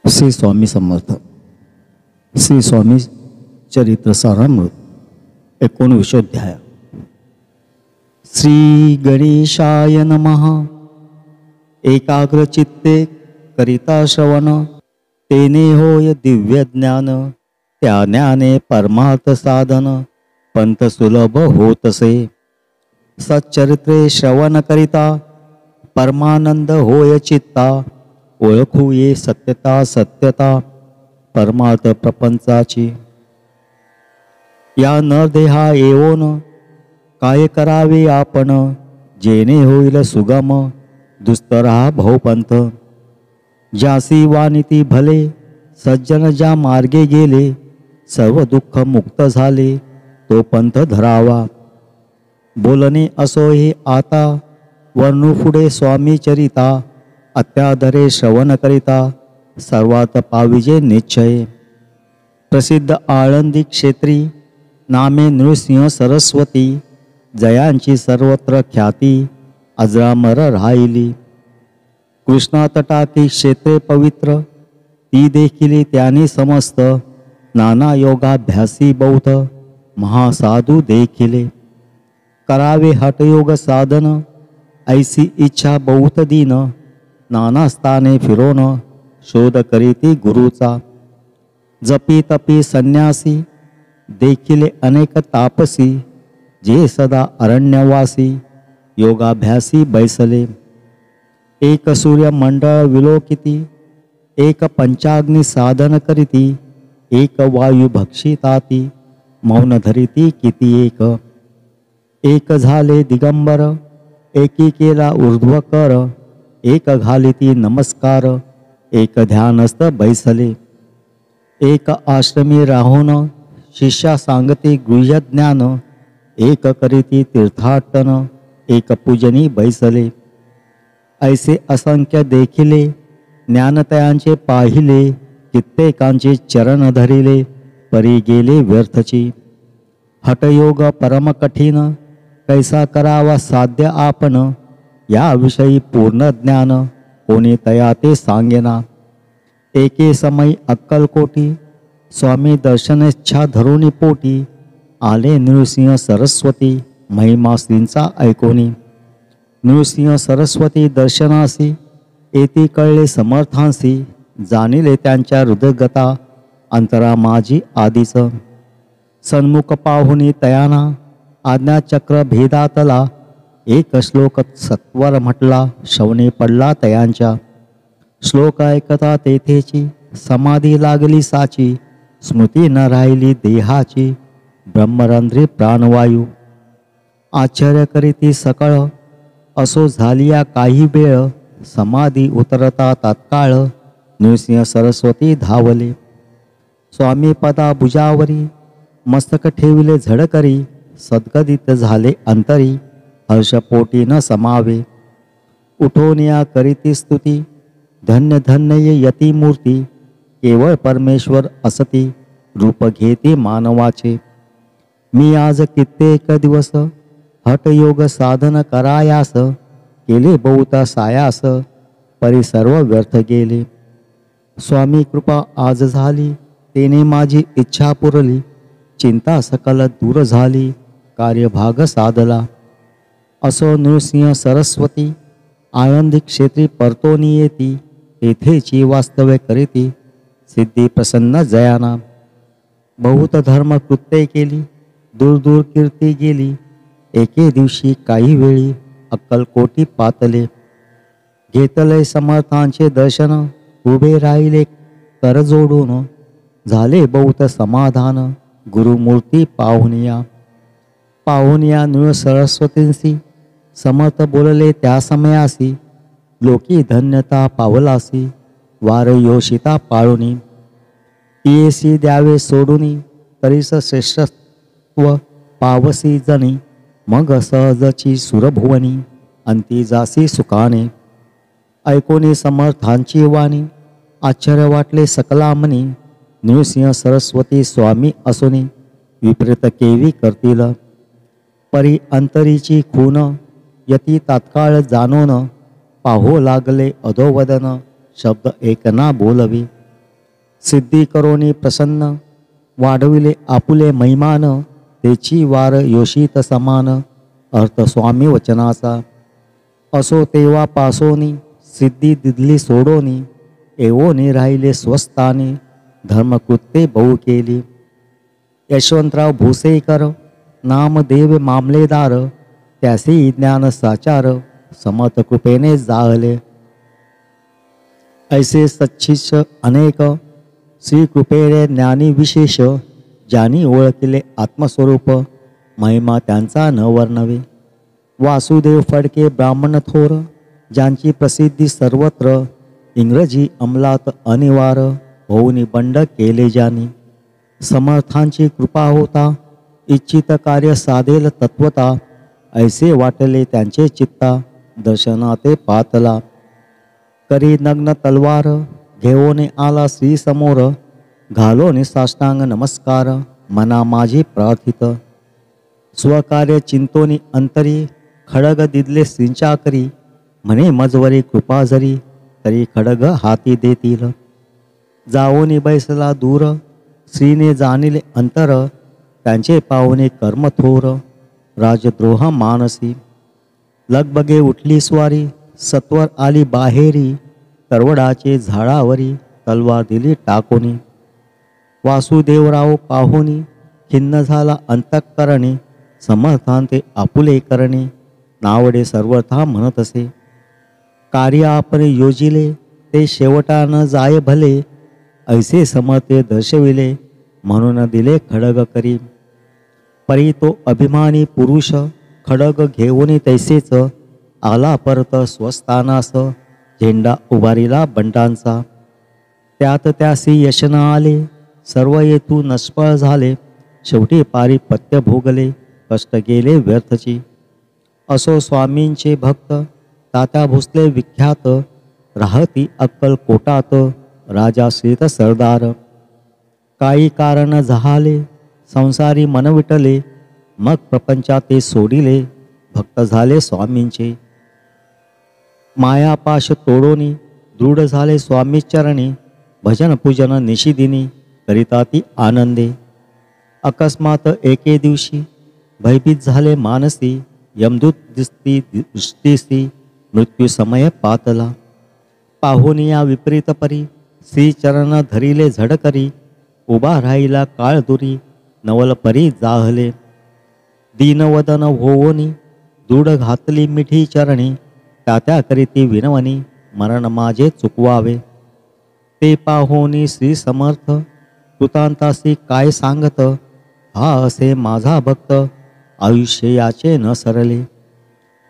श्री स्वामी समर्थ. श्री स्वामी चरित्र सारामृत 19 अध्याय. श्री गणेशाय नमः. एकाग्र चित्ते करिता श्रवण, तेने होय दिव्य ज्ञान. त्या ज्ञाने परमार्थ साधन, पंथ सुलभ होतसे. सच्चरित्रे श्रवण करिता, परमानंद होय चित्ता. ओळखू ये सत्यता सत्यता, परमार्थ प्रपंचाची. या नरदेहा येऊन काय करावे आपण, जेणे होईल सुगम दुस्तरा भवपंथ. ज्यासी वानिती भले, सज्जन ज्या मार्गे गेले. सर्व दुःख मुक्त झाले, तो पंथ धरावा. बोलणे असो हे आता, वर्णू पुढे स्वामी चरिता. अत्यादरे श्रवण करिता, सर्वात पाविजे निश्चय. प्रसिद्ध आळंदी क्षेत्री, नामे नृसिंह सरस्वती. जयांची सर्वत्र ख्याती, अजरामर राहिली. कृष्णा तटाकी क्षेत्रे पवित्र, ती देखील त्याने समस्त. नाना योगाभ्यासी बौद्ध, महासाधू देखिले. करावे हठयोग साधन, ऐसी इच्छा बहुत दीन. नाना स्थाने फिरोन, शोध करीती गुरुचा. जपी तपी संन्यासी, देखिले अनेक तापसी. जे सदा अरण्यवासी, योगाभ्यासी बैसले. एक सूर्य मंडळ विलोकिती, एक पंचाग्नी साधन करीती. एक वायू भक्षिताती, मौन धरिती किती एक. एक झाले दिगंबर, एकी केला ऊर्ध्व कर. एक घालिती नमस्कार, एक ध्यानस्थ बैसले. एक आश्रमी राहून, शिष्या सांगते गुह्य ज्ञान. एक करीती तीर्थाटन, एक पूजनी बैसले. ऐसे असंख्य देखिले, ज्ञानतयांचे पाहिले. कित्येकांचे चरण धरिले, परी गेले व्यर्थची. हठयोग परम कठीण, कैसा करावा साध्य आपण. याविषयी पूर्ण ज्ञान, कोणी तया ते सांगेना. एके समय अक्कलकोटी, स्वामी दर्शनेच्छा धरुणी पोटी. आले नृसिंह सरस्वती, महिमा श्रींचा ऐकोनी. नृसिंह सरस्वती दर्शनासी, येती कळले समर्थांसी. जाणिले त्यांच्या हृदयगता, अंतरा माझी आधीच. सन्मुख पाहुनी तयाना, आज्ञाचक्र भेदातला. एक श्लोक सत्वर म्हटला, श्रवणे पडला तयांच्या. श्लोक ऐकता तेथेची, समाधी लागली साची. स्मृती न राहिली देहाची, ब्रह्मरंध्री प्राणवायू. आश्चर्य करीती सकळ, असो झालिया काही वेळ. समाधी उतरता तात्काळ, नृसिंह सरस्वती धावले. स्वामी पदा भुजावरी, मस्तक ठेविले झडकरी. सद्गदित झाले अंतरी, हर्षपोटी न समावे. उठोन या करीती स्तुती, धन्य धन्य ये यती मूर्ती. केवळ परमेश्वर असती, रूप घेते मानवाचे. मी आज कित्येक दिवस, हठयोग साधन करायास. केले बहुत सायास, परी सर्व व्यर्थ गेले. स्वामी कृपा आज झाली, तेने माझी इच्छा पुरली. चिंता सकल दूर झाली, कार्यभाग साधला. असो नृसिंह सरस्वती, आळंदी क्षेत्री परतोनी येती. तेथेची वास्तव्य करीती, सिद्धी प्रसन्न जयाना. बहुत धर्म कृत्ये केली, दूर दूर कीर्ती गेली. एके दिवशी काही वेळी, अक्कलकोटी पातले. घेतले समर्थांचे दर्शन, उभे राहिले कर जोडून. झाले बहुत समाधान, गुरुमूर्ती पाहुनिया. पाहुनिया नृ सरस्वतींसी, समर्थ बोलले त्या समयासी. लोकी धन्यता पावलासी, वार योषिता पाळुनी. येसी द्यावे सोडुनी, तरीस श्रेष्ठत्व पावसी जणी. मग सहजची सुरभुवनी, अंती जासी सुखाने. ऐकोनी समर्थांची वाणी, आश्चर्य वाटले सकला मनी. नृसिंह सरस्वती स्वामी असुनी, विपरीत केवी करतील. परी अंतरीची खून, यती तात्काळ जाणून. पाहो लागले अधोवदन, शब्द एक ना बोलवी. सिद्धी करोनी प्रसन्न वाढविले आपुले महिमान तेची वार योषित समान अर्थ स्वामी वचनाचा असो तेव्हा पासोनी सिद्धी दिदली सोडोनी एवोनी राहिले स्वस्थानी धर्मकृत्ये बहु केली यशवंतराव भुसेकर नामदेव मामलेदार त्यासी ज्ञान साचार समर्थ कृपेने जाहले ऐसे सच्छिष्य अनेक श्री कृपेने ज्ञानी विशेष ज्यांनी ओळखले आत्मस्वरूप महिमा त्यांचा न वर्णवे वासुदेव फडके ब्राह्मण थोर ज्यांची प्रसिद्धी सर्वत्र इंग्रजी अंमलात अनिवार होऊनी बंड केले ज्यांनी समर्थांची कृपा होता इच्छित कार्य साधेल तत्वता ऐसे वाटले त्यांचे चित्ता दर्शनाते पातला करी नग्न तलवार घेऊन आला श्री समोर घालोने साष्टांग नमस्कार मना माझी प्रार्थित स्वकार्य चिंतोनी अंतरी खडग दिदले श्रींच्या करी म्हणे मजवरी कृपा जरी तरी खडग हाती देतील जाओनी बैसला दूर श्रीने जाणिले अंतर त्यांचे पाहुणे कर्म थोर राजद्रोह मानसी लगबगे उठली स्वारी सत्वर आली बाहेरी तरवडाचे झाडावरी तलवार दिली टाकोनी वासुदेवराव पाहुनी खिन्न झाला अंतःकरणी समर्थांते आपुले करणे नावडे सर्वथा म्हणत असे कार्य आपण योजिले ते शेवटा न जाय भले ऐसे समर्थे दर्शविले म्हणून दिले खडग करी परी तो अभिमानी पुरुष खडग घेऊन तैसेच आला परत स्वस्थानास झेंडा उभारिला बंडांचा त्यात त्यासी यश न आले सर्व येथू नष्फळ झाले शेवटी पारिपत्य भोगले कष्ट गेले व्यर्थची असो स्वामींचे भक्त तात्या भोसले विख्यात राहती अक्कल कोटात राजा श्रीत सरदार काही कारण झाले संसारी मन विटले मग प्रपंचात ते सोडिले भक्त झाले स्वामींचे मायापाश तोडोनी दृढ झाले स्वामी चरणी भजन पूजन निशिदिनी करिता ती आनंदे अकस्मात एके दिवशी भयभीत झाले मानसी यमदूत दिसती दृष्टीसी मृत्यू समय पातला पाहुनी या विपरीत परी श्री चरण धरिले झडकरी उभा राहिला काळ दुरी नवल परी जाहले दीनवदन होवोनी दूढ घातली मिठी चरणी तात्या करीती विनवनी मरण माझे चुकवावे ते पाहोनी श्री समर्थ कृतांतासी काय सांगत हा असे माझा भक्त आयुष्य याचे न सरले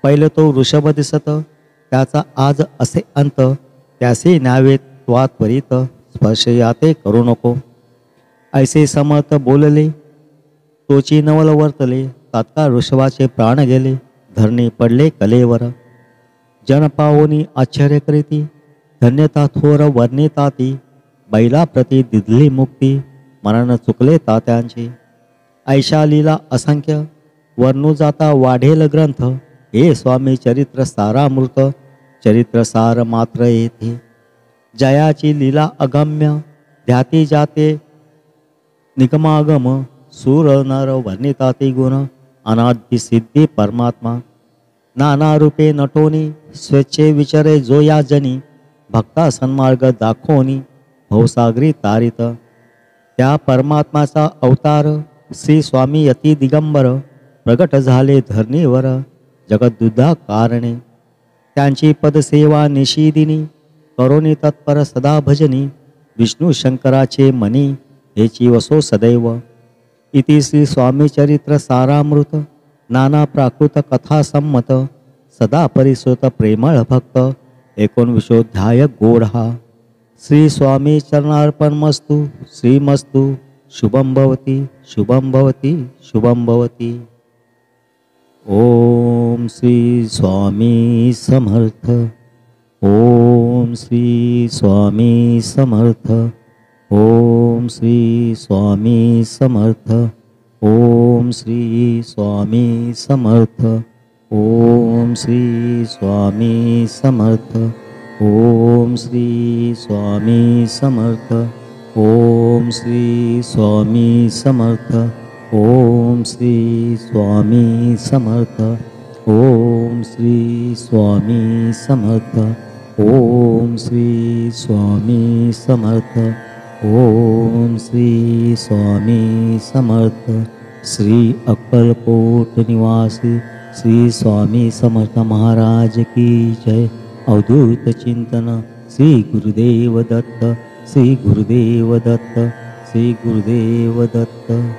पहिले तो वृषभ दिसत त्याचा आज असे अंत त्यासे न्यावे त्वा त्वरित स्पर्श याते करू नको ऐसे समर्थ बोलले तोची नवल वर्तले तात्काळ वृषभाचे प्राण गेले धरणी पडले कलेवर जन पाहोनी आश्चर्य करीती धन्यता थोर वर्णिताती बैला प्रती दिधली मुक्ती मरण चुकले तात्यांचे ऐशा लीला असंख्य वर्णू जाता वाढेल ग्रंथ हे स्वामी चरित्र सारामृत चरित्र सार मात्र येथे जयाची लीला अगम्य ध्याती जाते निगमागम सूर नर वर्णिताती गुण अनाद्य सिद्धी परमात्मा नाना रूपे नटोनी स्वेच्छे विचारे जो या जनी भक्ता सन्मार्ग दाखवनी भवसागरी तारित त्या परमात्माचा अवतार श्री स्वामी यती दिगंबर प्रगट झाले धरणीवर जगद्दुधा कारणे त्यांची पदसेवा निशिदिनी करोनी तत्पर सदा भजनी विष्णू शंकराचे मनी हेची वसो सदैव इति श्री स्वामी चरित्र सारामृत नाना प्राकृत कथा संमत सदा परिसुत प्रेमळ भक्त 19ध्याय गोढा श्री स्वामी चरणार्पण मस्तु श्रीमस्तु शुभम भवती शुभम भवती शुभम भवती। ओम श्री स्वामी समर्थ ओम श्री स्वामी समर्थ ओम श्री स्वामी समर्थ ओम श्री स्वामी समर्थ ओम श्री स्वामी समर्थ ओम श्री स्वामी समर्थ ओम श्री स्वामी समर्थ. ओम श्री स्वामी समर्थ. ओम श्री स्वामी समर्थ. ओम श्री स्वामी समर्थ. ओम श्री स्वामी समर्थ. श्री अक्कलकोट निवासी श्री स्वामी समर्थ महाराज की जय. अवधूत चिंतन श्री गुरुदेव दत्त. श्री गुरुदेव दत्त. श्री गुरुदेव दत्त.